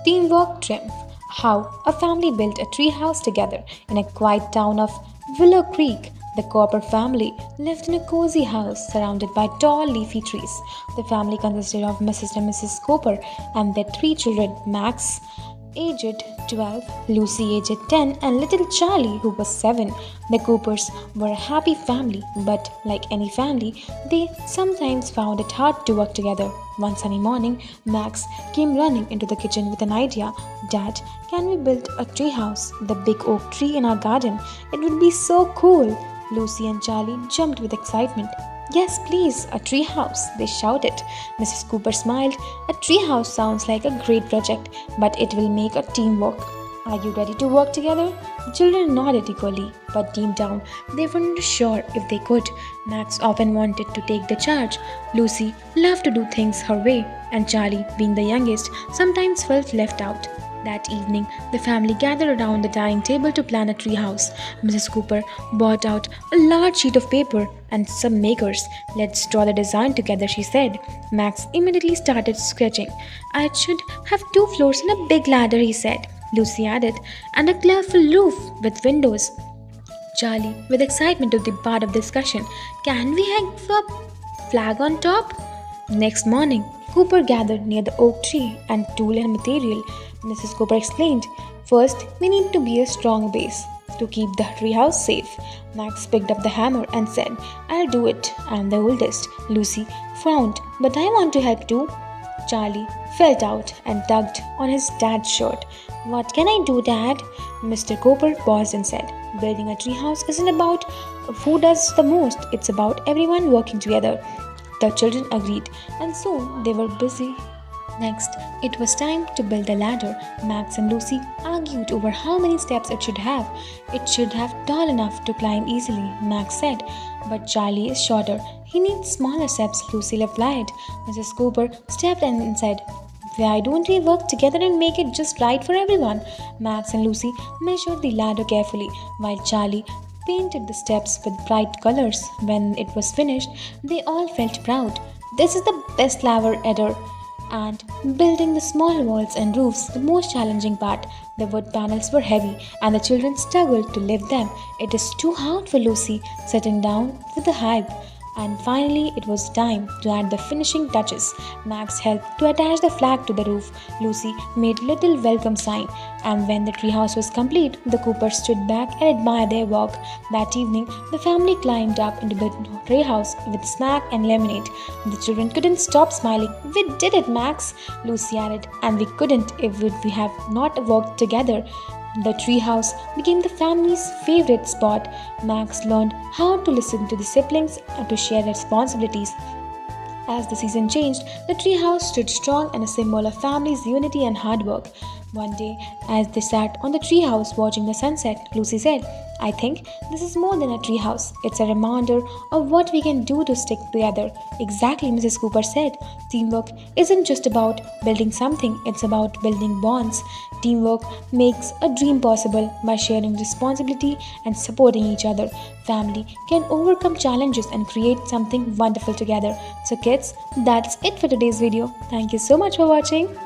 Teamwork Triumph. How a family built a tree house together in a quiet town of Willow Creek. The Cooper family lived in a cozy house surrounded by tall leafy trees. The family consisted of Mrs. and Mrs. Cooper and their three children, Max, aged 12, Lucy aged 10, and little Charlie, who was 7. The Coopers were a happy family, but like any family, they sometimes found it hard to work together. One sunny morning, Max came running into the kitchen with an idea. Dad, can we build a tree house? The big oak tree in our garden. It would be so cool. Lucy and Charlie jumped with excitement. Yes, please, a tree house, they shouted. Mrs. Cooper smiled. A tree house sounds like a great project, but it will make a teamwork. Are you ready to work together? The children nodded eagerly, but deep down, they weren't sure if they could. Max often wanted to take the charge. Lucy loved to do things her way, and Charlie, being the youngest, sometimes felt left out. That evening, the family gathered around the dining table to plan a treehouse. Mrs. Cooper brought out a large sheet of paper and some markers. Let's draw the design together, she said. Max immediately started sketching. I should have 2 floors and a big ladder, he said. Lucy added, and a colorful roof with windows. Charlie, with excitement, took the part of the discussion. Can we hang a flag on top? Next morning, Cooper gathered near the oak tree and tool and material. Mrs. Cooper explained, first, we need to be a strong base to keep the treehouse safe. Max picked up the hammer and said, I'll do it. I'm the oldest. Lucy frowned, but I want to help too. Charlie felt out and tugged on his dad's shirt. What can I do, Dad? Mr. Cooper paused and said, building a treehouse isn't about who does the most, it's about everyone working together. The children agreed, and so they were busy. Next, it was time to build the ladder. Max and Lucy argued over how many steps it should have. It should have tall enough to climb easily, Max said. But Charlie is shorter. He needs smaller steps, Lucy replied. Mrs. Cooper stepped in and said, why don't we work together and make it just right for everyone? Max and Lucy measured the ladder carefully, while Charlie painted the steps with bright colors. When it was finished, they all felt proud. This is the best ladder ever. And building the small walls and roofs, the most challenging part. The wood panels were heavy and the children struggled to lift them. It is too hard for Lucy, sitting down with the hype. And finally, it was time to add the finishing touches. Max helped to attach the flag to the roof. Lucy made a little welcome sign. And when the treehouse was complete, the Coopers stood back and admired their work. That evening, the family climbed up into the treehouse with snack and lemonade. The children couldn't stop smiling. We did it, Max, Lucy added. And we couldn't if we have not worked together. The treehouse became the family's favorite spot. Max learned how to listen to the siblings and to share responsibilities. As the season changed, the treehouse stood strong and a symbol of family's unity and hard work. One day, as they sat on the treehouse watching the sunset, Lucy said, I think this is more than a treehouse. It's a reminder of what we can do to stick together. Exactly, Mrs. Cooper said. Teamwork isn't just about building something, it's about building bonds. Teamwork makes a dream possible by sharing responsibility and supporting each other. Family can overcome challenges and create something wonderful together. So kids, that's it for today's video. Thank you so much for watching.